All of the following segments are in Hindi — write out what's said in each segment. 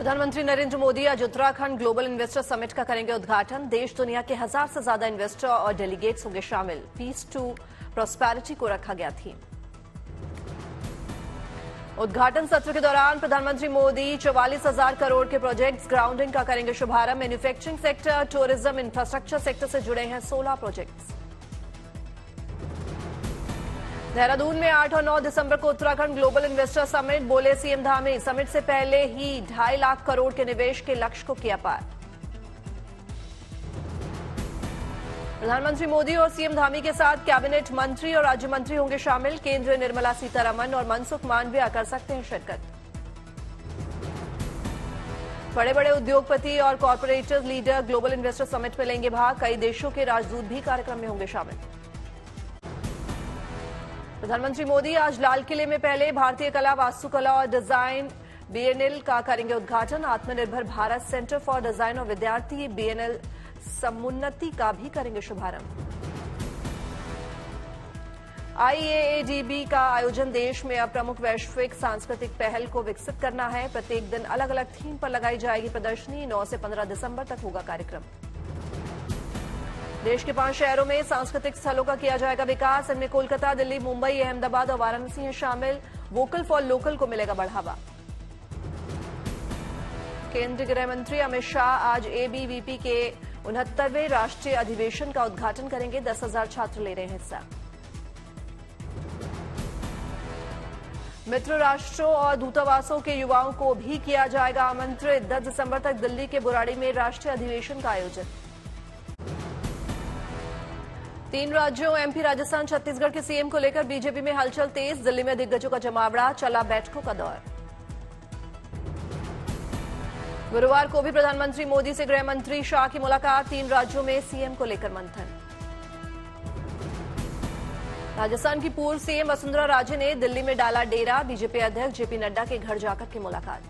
प्रधानमंत्री नरेंद्र मोदी आज उत्तराखंड ग्लोबल इन्वेस्टर समिट का करेंगे उद्घाटन। देश दुनिया के 1000 से ज्यादा इन्वेस्टर और डेलीगेट्स होंगे शामिल। पीस टू प्रॉस्पेरिटी को रखा गया थीम। उद्घाटन सत्र के दौरान प्रधानमंत्री मोदी 44,000 करोड़ के प्रोजेक्ट्स ग्राउंडिंग का करेंगे शुभारंभ। Manufacturing sector, tourism, infrastructure sector से जुड़े हैं 16 प्रोजेक्ट्स। देहरादून में 8 और 9 दिसंबर को उत्तराखंड ग्लोबल इन्वेस्टर समिट। बोले सीएम धामी, समिट से पहले ही 2.5 लाख करोड़ के निवेश के लक्ष्य को किया पार। प्रधानमंत्री मोदी और सीएम धामी के साथ कैबिनेट मंत्री और राज्य मंत्री होंगे शामिल। केंद्रीय निर्मला सीतारमण और मनसुख मांडविया कर सकते हैं शिरकत। बड़े बड़े उद्योगपति और corporate leader global investor summit में लेंगे भाग। कई देशों के राजदूत भी कार्यक्रम में होंगे शामिल। प्रधानमंत्री मोदी आज लाल किले में पहले भारतीय कला, वास्तुकला और डिजाइन बीएनएल का करेंगे उद्घाटन। आत्मनिर्भर भारत सेंटर फॉर डिजाइन और विद्यार्थी बीएनएल समुन्नति का भी करेंगे शुभारंभ। आईएएडीबी का आयोजन देश में अब प्रमुख वैश्विक सांस्कृतिक पहल को विकसित करना है। प्रत्येक दिन अलग अलग थीम पर लगाई जाएगी प्रदर्शनी। 9 से 15 दिसंबर तक होगा कार्यक्रम। देश के 5 शहरों में सांस्कृतिक स्थलों का किया जाएगा विकास। इनमें कोलकाता, दिल्ली, मुंबई, अहमदाबाद और वाराणसी हैं शामिल। वोकल फॉर लोकल को मिलेगा बढ़ावा। केंद्रीय गृह मंत्री अमित शाह आज एबीवीपी के 69वें राष्ट्रीय अधिवेशन का उद्घाटन करेंगे। 10,000 छात्र ले रहे हैं हिस्सा। मित्र राष्ट्रों और दूतावासों के युवाओं को भी किया जाएगा आमंत्रित। 10 दिसंबर तक दिल्ली के बुराड़ी में राष्ट्रीय अधिवेशन का आयोजन। 3 राज्यों एमपी, राजस्थान, छत्तीसगढ़ के सीएम को लेकर बीजेपी में हलचल तेज। दिल्ली में दिग्गजों का जमावड़ा, चला बैठकों का दौर। गुरुवार को भी प्रधानमंत्री मोदी से गृह मंत्री शाह की मुलाकात। 3 राज्यों में सीएम को लेकर मंथन। राजस्थान की पूर्व सीएम वसुंधरा राजे ने दिल्ली में डाला डेरा। बीजेपी अध्यक्ष जेपी नड्डा के घर जाकर की मुलाकात।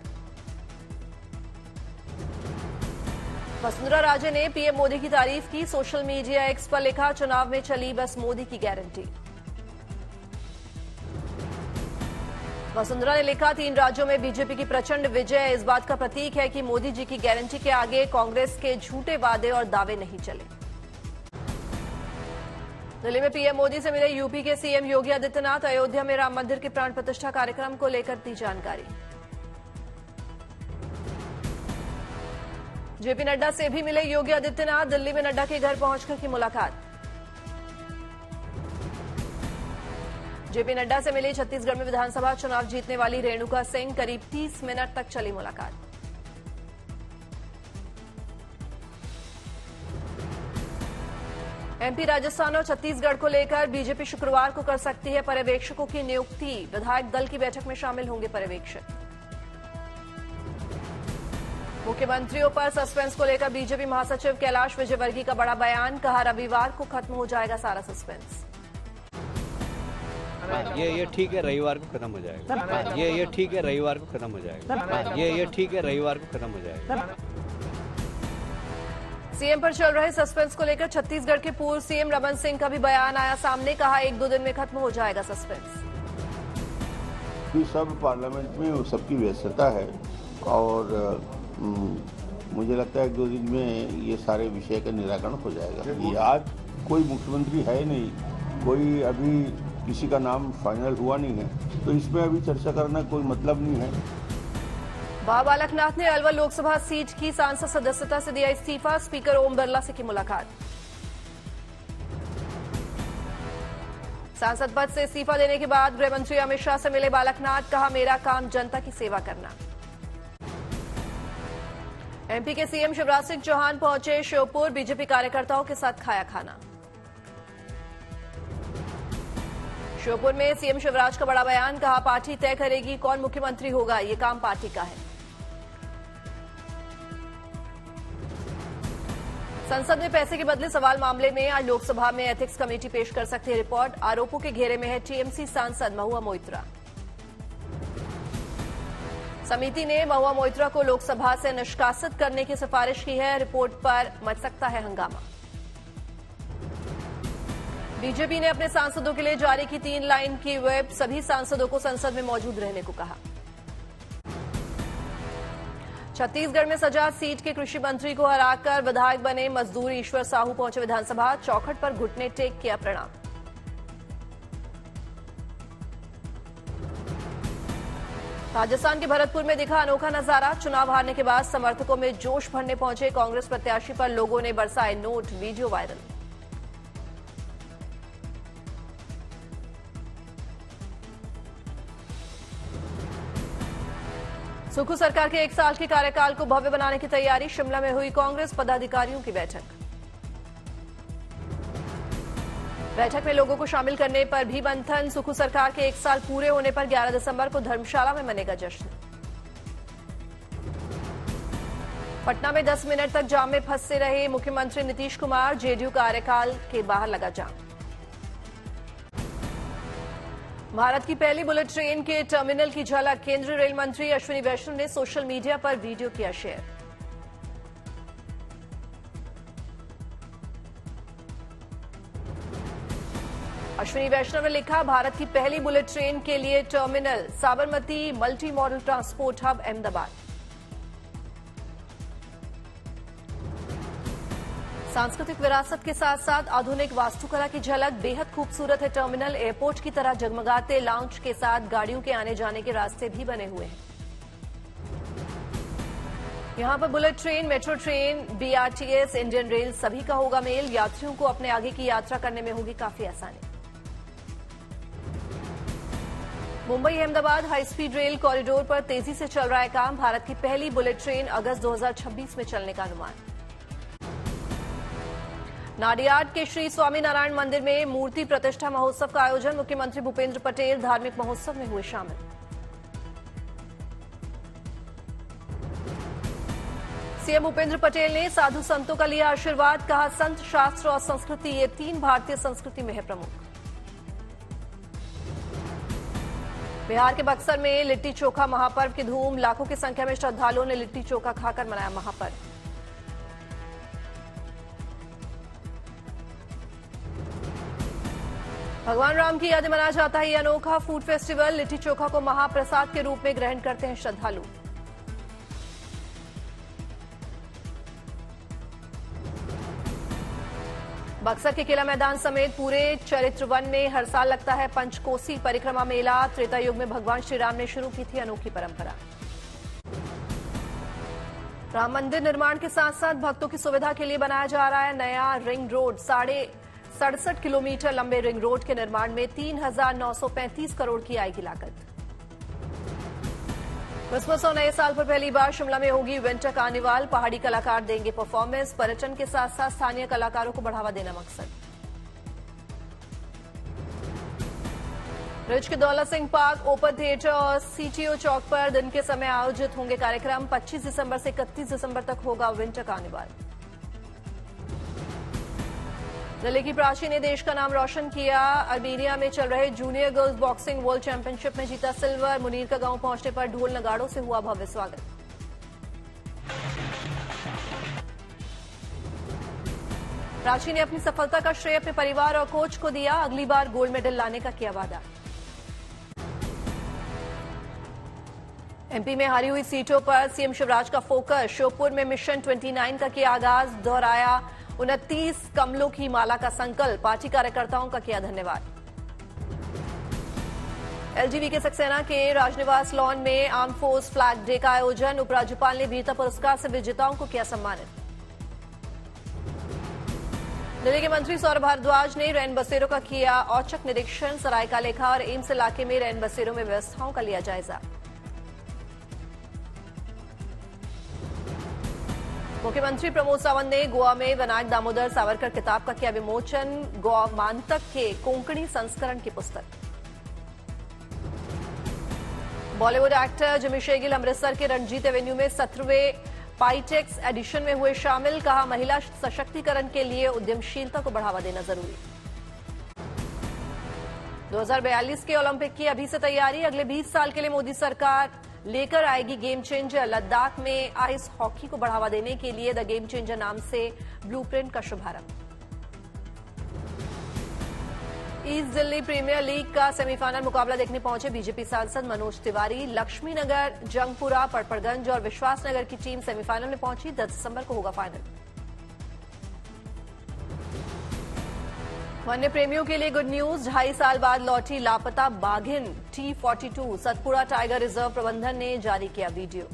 वसुंधरा राजे ने पीएम मोदी की तारीफ की। सोशल मीडिया एक्स पर लिखा, चुनाव में चली बस मोदी की गारंटी। वसुंधरा ने लिखा, 3 राज्यों में बीजेपी की प्रचंड विजय इस बात का प्रतीक है कि मोदी जी की गारंटी के आगे कांग्रेस के झूठे वादे और दावे नहीं चले। दिल्ली में पीएम मोदी से मिले यूपी के सीएम योगी आदित्यनाथ। अयोध्या में राम मंदिर के प्राण प्रतिष्ठा कार्यक्रम को लेकर दी जानकारी। जेपी नड्डा से भी मिले योगी आदित्यनाथ। दिल्ली में नड्डा के घर पहुंचकर की मुलाकात। जेपी नड्डा से मिली छत्तीसगढ़ में विधानसभा चुनाव जीतने वाली रेणुका सिंह। करीब 30 मिनट तक चली मुलाकात। एमपी, राजस्थान और छत्तीसगढ़ को लेकर बीजेपी शुक्रवार को कर सकती है पर्यवेक्षकों की नियुक्ति। विधायक दल की बैठक में शामिल होंगे पर्यवेक्षक। मुख्यमंत्रियों पर सस्पेंस को लेकर बीजेपी महासचिव कैलाश विजयवर्गीय का बड़ा बयान। कहा, रविवार को खत्म हो जाएगा सारा सस्पेंस। ये ठीक है, रविवार को खत्म हो जाएगा। ये ठीक है, रविवार को खत्म हो जाएगा। ये ठीक है, रविवार को खत्म हो जाएगा। सीएम पर चल रहे सस्पेंस को लेकर छत्तीसगढ़ के पूर्व सीएम रमन सिंह का भी बयान आया सामने। कहा, 1-2 दिन में खत्म हो जाएगा सस्पेंस। सब पार्लियामेंट में सबकी व्यस्तता है और मुझे लगता है 1-2 दिन में ये सारे विषय का निराकरण हो जाएगा। ये आज कोई मुख्यमंत्री है नहीं, कोई अभी किसी का नाम फाइनल हुआ नहीं है, तो इसमें अभी चर्चा करना कोई मतलब नहीं है। बाबा बालकनाथ ने अलवर लोकसभा सीट की सांसद सदस्यता से दिया इस्तीफा। स्पीकर ओम बिरला से की मुलाकात। सांसद पद से इस्तीफा देने के बाद गृह मंत्री अमित शाह से मिले बालकनाथ। कहा, मेरा काम जनता की सेवा करना। एमपी के सीएम शिवराज सिंह चौहान पहुंचे श्योपुर। बीजेपी कार्यकर्ताओं के साथ खाया खाना। श्योपुर में सीएम शिवराज का बड़ा बयान। कहा, पार्टी तय करेगी कौन मुख्यमंत्री होगा, ये काम पार्टी का है। संसद में पैसे के बदले सवाल मामले में आज लोकसभा में एथिक्स कमेटी पेश कर सकती है रिपोर्ट। आरोपों के घेरे में है टीएमसी सांसद महुआ मोइत्रा। समिति ने महुआ मोइत्रा को लोकसभा से निष्कासित करने की सिफारिश की है। रिपोर्ट पर मच सकता है हंगामा। बीजेपी ने अपने सांसदों के लिए जारी की 3 लाइन की व्हिप। सभी सांसदों को संसद में मौजूद रहने को कहा। छत्तीसगढ़ में सजा सीट के कृषि मंत्री को हराकर विधायक बने मजदूर ईश्वर साहू पहुंचे विधानसभा, चौखट पर घुटने टेक किया प्रणाम। राजस्थान के भरतपुर में दिखा अनोखा नजारा, चुनाव हारने के बाद समर्थकों में जोश भरने पहुंचे कांग्रेस प्रत्याशी पर लोगों ने बरसाए नोट, वीडियो वायरल। सुक्खू सरकार के 1 साल के कार्यकाल को भव्य बनाने की तैयारी, शिमला में हुई कांग्रेस पदाधिकारियों की बैठक। बैठक में लोगों को शामिल करने पर भी मंथन, सुक्खू सरकार के 1 साल पूरे होने पर 11 दिसंबर को धर्मशाला में मनेगा जश्न। पटना में 10 मिनट तक जाम में फंसे रहे मुख्यमंत्री नीतीश कुमार, जेडीयू कार्यकाल के बाहर लगा जाम। भारत की पहली बुलेट ट्रेन के टर्मिनल की झलक, केंद्रीय रेल मंत्री अश्विनी वैष्णव ने सोशल मीडिया पर वीडियो किया शेयर। अश्विनी वैष्णव ने लिखा, भारत की पहली बुलेट ट्रेन के लिए terminal, Sabarmati multi modal transport hub Ahmedabad. सांस्कृतिक विरासत के साथ साथ आधुनिक वास्तुकला की झलक, बेहद खूबसूरत है टर्मिनल, एयरपोर्ट की तरह जगमगाते लाउंज के साथ गाड़ियों के आने जाने के रास्ते भी बने हुए हैं। यहां पर bullet train, metro train, BRTS, Indian rail सभी का होगा मेल, यात्रियों को अपने आगे की यात्रा करने में होगी काफी आसानी। Mumbai Ahmedabad high speed rail corridor पर तेजी से चल रहा है काम, भारत की पहली बुलेट ट्रेन अगस्त 2026 में चलने का अनुमान। नाडियाड के श्री स्वामीनारायण मंदिर में मूर्ति प्रतिष्ठा महोत्सव का आयोजन, मुख्यमंत्री भूपेंद्र पटेल धार्मिक महोत्सव में हुए शामिल। सीएम भूपेंद्र पटेल ने साधु संतों का लिया आशीर्वाद, कहा संत, शास्त्र और संस्कृति ये 3 भारतीय संस्कृति में है प्रमुख। बिहार के बक्सर में लिट्टी चोखा महापर्व की धूम, लाखों की संख्या में श्रद्धालुओं ने लिट्टी चोखा खाकर मनाया महापर्व। भगवान राम की याद मनाया जाता है ये अनोखा फूड फेस्टिवल, लिट्टी चोखा को महाप्रसाद के रूप में ग्रहण करते हैं श्रद्धालु। बक्सर के किला मैदान समेत पूरे चरित्र वन में हर साल लगता है पंचकोसी परिक्रमा मेला, त्रेता युग में भगवान श्री राम ने शुरू की थी अनोखी परंपरा। राम मंदिर निर्माण के साथ साथ भक्तों की सुविधा के लिए बनाया जा रहा है नया रिंग रोड, 67 किलोमीटर लंबे रिंग रोड के निर्माण में 3,935 करोड़ की आएगी लागत। क्रिसमस और नए साल पर पहली बार शिमला में होगी विंटर कार्निवाल, पहाड़ी कलाकार देंगे परफॉर्मेंस, पर्यटन के साथ साथ स्थानीय कलाकारों को बढ़ावा देना मकसद। रिच के Daulat Singh park, open theatre और सीटीओ चौक पर दिन के समय आयोजित होंगे कार्यक्रम, 25 दिसंबर से 31 दिसंबर तक होगा विंटर कार्निवाल। दिल्ली की प्राची ने देश का नाम रोशन किया, अर्मेनिया में चल रहे junior girls boxing world championship में जीता सिल्वर, मुनीर का गांव पहुंचने पर ढोल नगाड़ों से हुआ भव्य स्वागत। प्राची ने अपनी सफलता का श्रेय अपने परिवार और कोच को दिया, अगली बार गोल्ड मेडल लाने का किया वादा। एमपी में हारी हुई सीटों पर सीएम शिवराज का फोकस, श्योपुर में मिशन 29 का किया आगाज, दोहराया 29 कमलों की माला का संकल्प, पार्टी कार्यकर्ताओं का किया धन्यवाद। एलजीवी सक्सेना के राजनिवास लॉन में आर्म फोर्स फ्लैग डे का आयोजन, उपराज्यपाल ने वीरता पुरस्कार से विजेताओं को किया सम्मानित। दिल्ली के मंत्री सौरभ भारद्वाज ने रैन बसेरों का किया औचक निरीक्षण, सरायकालेखा और एम्स इलाके में रैन बसेरों में व्यवस्थाओं का लिया जायजा। मुख्यमंत्री प्रमोद सावंत ने गोवा में विनायक दामोदर सावरकर किताब का किया विमोचन, गोवा मांतक के कोंकणी संस्करण की पुस्तक। बॉलीवुड एक्टर जिमी शेगिल अमृतसर के रणजीत एवेन्यू में 17वें पाईटेक्स एडिशन में हुए शामिल, कहा महिला सशक्तिकरण के लिए उद्यमशीलता को बढ़ावा देना जरूरी। 2042 के ओलंपिक की अभी से तैयारी, अगले 20 साल के लिए मोदी सरकार लेकर आएगी गेम चेंजर, लद्दाख में आइस हॉकी को बढ़ावा देने के लिए द गेम चेंजर नाम से ब्लूप्रिंट का शुभारंभ। ईस्ट दिल्ली प्रीमियर लीग का सेमीफाइनल मुकाबला देखने पहुंचे बीजेपी सांसद मनोज तिवारी। लक्ष्मी नगर, जंगपुरा, पड़पड़गंज और विश्वास नगर की टीम सेमीफाइनल में पहुंची। 10 दिसंबर को होगा फाइनल। वन्य प्रेमियों के लिए गुड न्यूज, 2.5 साल बाद लौटी लापता बाघिन T42। सतपुड़ा टाइगर रिजर्व प्रबंधन ने जारी किया वीडियो।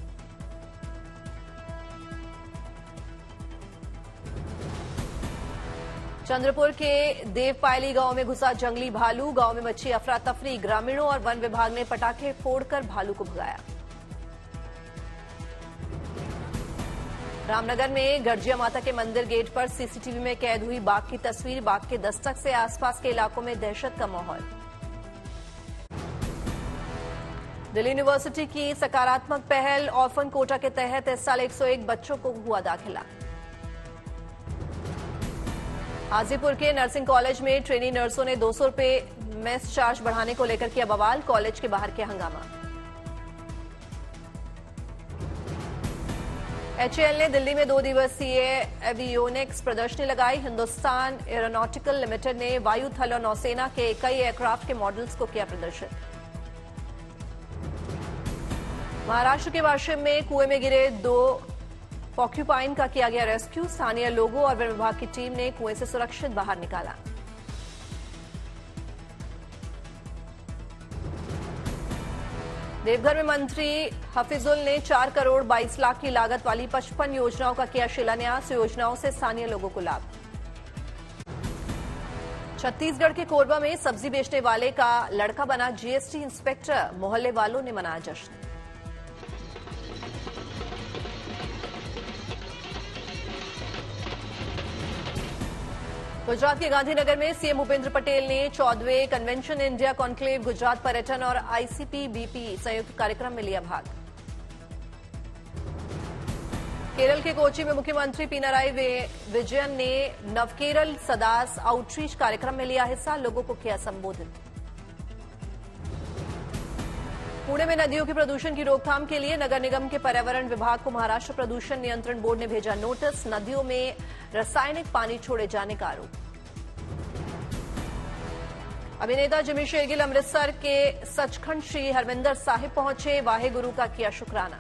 चंद्रपुर के देवपायली गांव में घुसा जंगली भालू। गांव में मची अफरा तफरी। ग्रामीणों और वन विभाग ने पटाखे फोड़कर भालू को भगाया। रामनगर में गर्जिया माता के मंदिर गेट पर सीसीटीवी में कैद हुई बाघ की तस्वीर। बाघ के दस्तक से आसपास के इलाकों में दहशत का माहौल। दिल्ली यूनिवर्सिटी की सकारात्मक पहल, ऑर्फन कोटा के तहत इस साल 101 बच्चों को हुआ दाखिला। हाजीपुर के नर्सिंग कॉलेज में ट्रेनी नर्सों ने 200 रुपये मेस चार्ज बढ़ाने को लेकर किया बवाल। कॉलेज के बाहर किया हंगामा। HAL ने दिल्ली में 2 दिवसीय एवियोनिक्स प्रदर्शनी लगाई। हिंदुस्तान एरोनॉटिकल लिमिटेड ने वायु, थल और नौसेना के कई एयरक्राफ्ट के मॉडल्स को किया प्रदर्शित। महाराष्ट्र के वाशिम में कुएं में गिरे 2 पॉक्यूपाइन का किया गया रेस्क्यू। स्थानीय लोगों और वन विभाग की टीम ने कुएं से सुरक्षित बाहर निकाला। देवघर में मंत्री हफीजुल ने 4 करोड़ 22 लाख की लागत वाली 55 योजनाओं का किया शिलान्यास। योजनाओं से स्थानीय लोगों को लाभ। छत्तीसगढ़ के कोरबा में सब्जी बेचने वाले का लड़का बना GST इंस्पेक्टर। मोहल्ले वालों ने मनाया जश्न। गुजरात के गांधीनगर में सीएम भूपेंद्र पटेल ने 14वें कन्वेंशन इंडिया कॉन्क्लेव गुजरात पर्यटन और ICP-BP संयुक्त कार्यक्रम में लिया भाग। केरल के कोची में मुख्यमंत्री पिनाराई विजयन ने नवकेरल सदास आउटरीच कार्यक्रम में लिया हिस्सा। लोगों को किया संबोधित। पुणे में नदियों के प्रदूषण की रोकथाम के लिए नगर निगम के पर्यावरण विभाग को महाराष्ट्र प्रदूषण नियंत्रण बोर्ड ने भेजा नोटिस। नदियों में रासायनिक पानी छोड़े जाने का आरोप। अभिनेता जिमी शेरगिल अमृतसर के सचखंड श्री हरमिंदर साहिब पहुंचे। वाहे गुरु का किया शुक्राना।